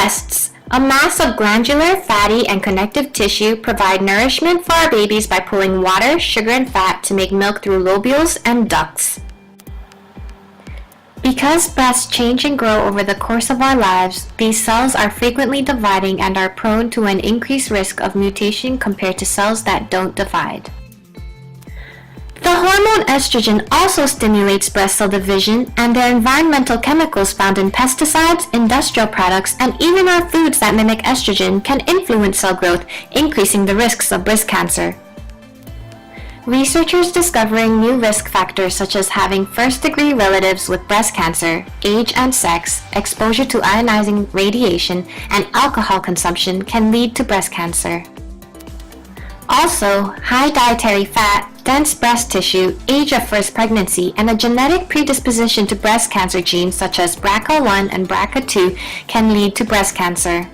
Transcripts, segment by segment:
breasts, a mass of glandular, fatty, and connective tissue provide nourishment for our babies by pulling water, sugar, and fat to make milk through lobules and ducts. Because breasts change and grow over the course of our lives, these cells are frequently dividing and are prone to an increased risk of mutation compared to cells that don't divide. The hormone estrogen also stimulates breast cell division, and there are environmental chemicals found in pesticides, industrial products, and even our foods that mimic estrogen can influence cell growth, increasing the risks of breast cancer. Researchers discovering new risk factors such as having first-degree relatives with breast cancer, age and sex, exposure to ionizing radiation, and alcohol consumption can lead to breast cancer. Also, high dietary fat, dense breast tissue, age of first pregnancy, and a genetic predisposition to breast cancer genes such as BRCA1 and BRCA2 can lead to breast cancer.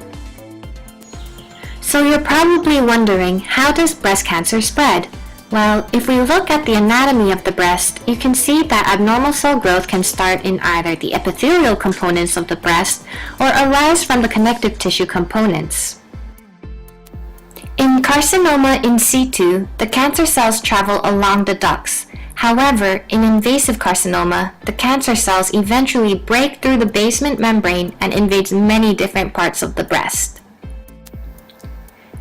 So you're probably wondering, how does breast cancer spread? Well, if we look at the anatomy of the breast, you can see that abnormal cell growth can start in either the epithelial components of the breast or arise from the connective tissue components. In carcinoma in situ, the cancer cells travel along the ducts. However, in invasive carcinoma, the cancer cells eventually break through the basement membrane and invade many different parts of the breast.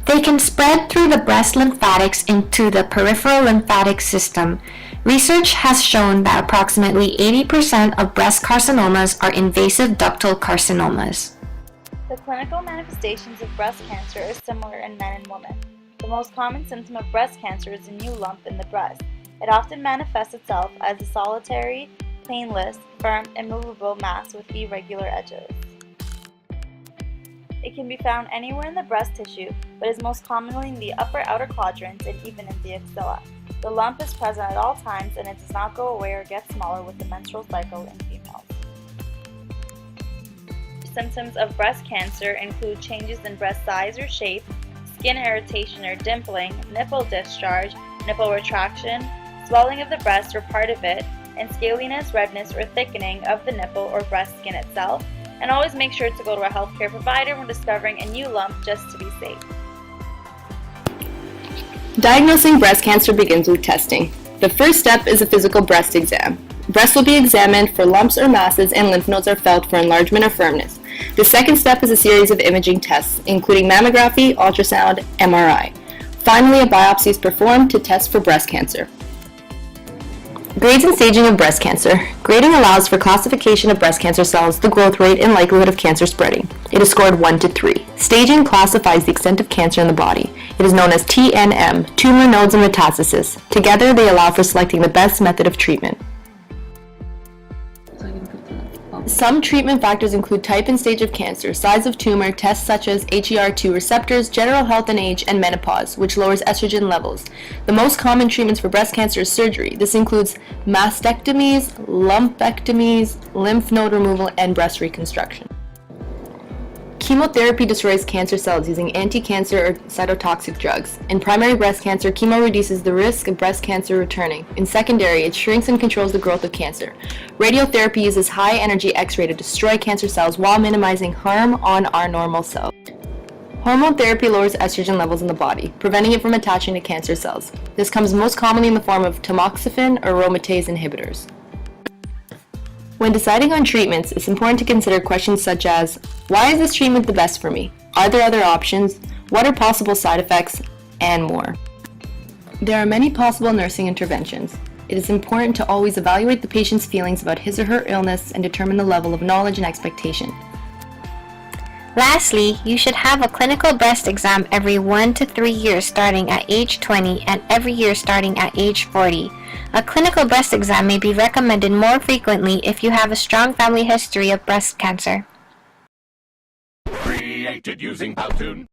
They can spread through the breast lymphatics into the peripheral lymphatic system. Research has shown that approximately 80% of breast carcinomas are invasive ductal carcinomas. The clinical manifestations of breast cancer are similar in men and women. The most common symptom of breast cancer is a new lump in the breast. It often manifests itself as a solitary, painless, firm, immovable mass with irregular edges. It can be found anywhere in the breast tissue, but is most commonly in the upper outer quadrants and even in the axilla. The lump is present at all times and it does not go away or get smaller with the menstrual cycle in females. Symptoms of breast cancer include changes in breast size or shape, skin irritation or dimpling, nipple discharge, nipple retraction, swelling of the breast or part of it, and scaliness, redness, or thickening of the nipple or breast skin itself. And always make sure to go to a healthcare provider when discovering a new lump just to be safe. Diagnosing breast cancer begins with testing. The first step is a physical breast exam. Breasts will be examined for lumps or masses, and lymph nodes are felt for enlargement or firmness. The second step is a series of imaging tests, including mammography, ultrasound, MRI. Finally, a biopsy is performed to test for breast cancer. Grades and staging of breast cancer. Grading allows for classification of breast cancer cells, the growth rate, and likelihood of cancer spreading. It is scored 1 to 3. Staging classifies the extent of cancer in the body. It is known as TNM, tumor nodes and metastasis. Together, they allow for selecting the best method of treatment. Some treatment factors include type and stage of cancer, size of tumor, tests such as HER2 receptors, general health and age, and menopause, which lowers estrogen levels. The most common treatments for breast cancer is surgery. This includes mastectomies, lumpectomies, lymph node removal, and breast reconstruction. Chemotherapy destroys cancer cells using anti-cancer or cytotoxic drugs. In primary breast cancer, chemo reduces the risk of breast cancer returning. In secondary, it shrinks and controls the growth of cancer. Radiotherapy uses high-energy X-ray to destroy cancer cells while minimizing harm on our normal cells. Hormone therapy lowers estrogen levels in the body, preventing it from attaching to cancer cells. This comes most commonly in the form of tamoxifen or aromatase inhibitors. When deciding on treatments, it's important to consider questions such as, why is this treatment the best for me? Are there other options? What are possible side effects? And more. There are many possible nursing interventions. It is important to always evaluate the patient's feelings about his or her illness and determine the level of knowledge and expectation. Lastly, you should have a clinical breast exam every 1 to 3 years starting at age 20 and every year starting at age 40. A clinical breast exam may be recommended more frequently if you have a strong family history of breast cancer. Created using Powtoon.